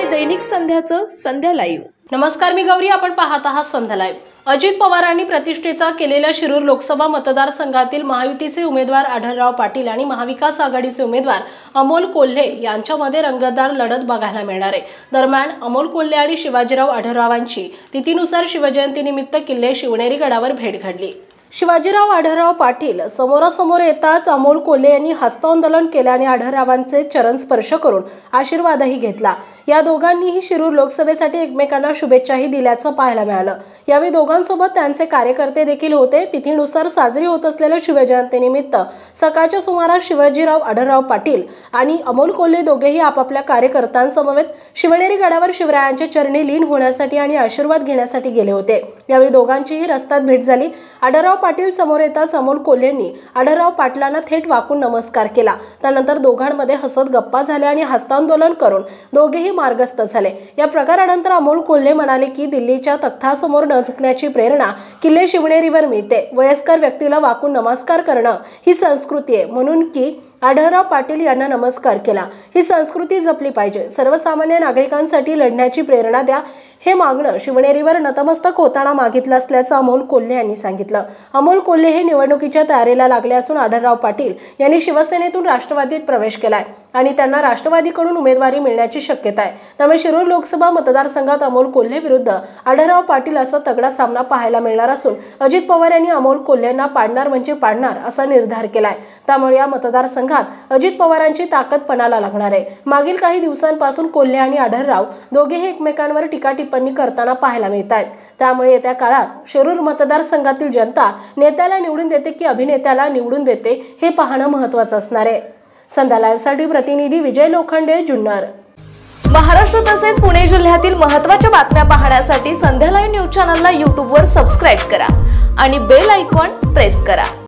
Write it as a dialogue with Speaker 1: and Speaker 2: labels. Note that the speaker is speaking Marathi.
Speaker 1: आहे दैनिक संध्याचं संध्या लाईव्ह।
Speaker 2: नमस्कार, मी गौरी, आपण पाहत आहात संध्या लाईव्ह। अजित पवारांनी प्रतिष्ठेचा केलेल्या शिरूर लोकसभा मतदारसंघातील महायुतीचे उमेदवार आढळराव पाटील आणि महाविकास आघाडीचे उमेदवार अमोल कोल्हे यांच्यामध्ये रंगतदार लढत बघायला मिळणार आहे। दरम्यान अमोल कोल्हे आणि शिवाजीराव आढळरावांची तिथीनुसार शिवजयंतीनिमित्त किल्ले शिवनेरी गडावर भेट घडली। शिवाजीराव आढळराव पाटील समोरासमोर येताच अमोल कोल्हे यांनी हस्तांदोलन केले आणि आढळरावांचे चरण स्पर्श करून आशीर्वादही घेतला। या दोघांनीही शिरूर लोकसभेसाठी एकमेकांना शुभेच्छाही दिल्याचं पाहायला मिळालं। यावेळी दोघांसोबत त्यांचे कार्यकर्ते देखील होते। तिथीनुसार साजरी होत असलेल्या शिवजयंतीनिमित्त सकाळच्या सुमारास शिवाजीराव आढळराव पाटील आणि अमोल कोल्हे दोघेही आपापल्या कार्यकर्त्यांसमवेत शिवनेरी गडावर शिवरायांच्या चरणी लीन होण्यासाठी आणि आशीर्वाद घेण्यासाठी गेले होते। यावेळी दोघांचीही रस्त्यात भेट झाली। आढळराव पाटील समोर येताच अमोल कोल्हेंनी आढळराव पाटलांना थेट वाकून नमस्कार केला। त्यानंतर दोघांमध्ये हसत गप्पा झाल्या आणि हस्तांदोलन करून दोघेही मार्गस्थ झाले। या प्रकारानंतर अमोल कोल्हे म्हणाले की दिल्लीच्या तख्तासमोर न झुकण्याची प्रेरणा किल्ले शिवनेरीवर मिळते। वयस्कर व्यक्तीला वाकून नमस्कार करणं ही संस्कृती आहे, म्हणून की आढळराव पाटील यांना नमस्कार केला। ही संस्कृती जपली पाहिजे। सर्वसामान्य नागरिकांसाठी लढण्याची प्रेरणा द्या, हे मागणं शिवनेरीवर नतमस्तक होताना मागितलं असल्याचं अमोल कोल्हे यांनी सांगितलं। अमोल कोल्हे हे निवडणुकीच्या तयारीला लागले असून आढळराव पाटील यांनी शिवसेनेतून राष्ट्रवादीत प्रवेश केलाय आणि त्यांना राष्ट्रवादीकडून उमेदवारी मिळण्याची शक्यता आहे। त्यामुळे शिरूर लोकसभा मतदारसंघात अमोल कोल्हे विरुद्ध आढळराव पाटील असा तगडा सामना पाहायला मिळणार असून अजित पवार यांनी अमोल कोल्हेंना पाडणार म्हणजे पाडणार असा निर्धार केलाय। त्यामुळे या मतदारसंघात अजित पवारांची ताकद पणाला लागणार आहे। मागील काही दिवसांपासून कोल्हे आणि आढळराव दोघेही एकमेकांवर टीका टिप्पणी करताना पाहायला मिळत आहेत। त्यामुळे येत्या काळात शिरूर मतदारसंघातील जनता नेत्याला निवडून देते की अभिनेत्याला निवडून देते हे पाहणं महत्त्वाचं असणार आहे। संध्या लाईव्हसाठी प्रतिनिधी विजय लोखंडे, जुन्नर।
Speaker 1: महाराष्ट्र तसेच पुणे जिल्ह्यातील महत्त्वाच्या बातम्या पाहण्यासाठी संध्या लाईव्ह न्यूज चॅनलला YouTube वर सबस्क्राइब करा आणि बेल आयकॉन प्रेस करा।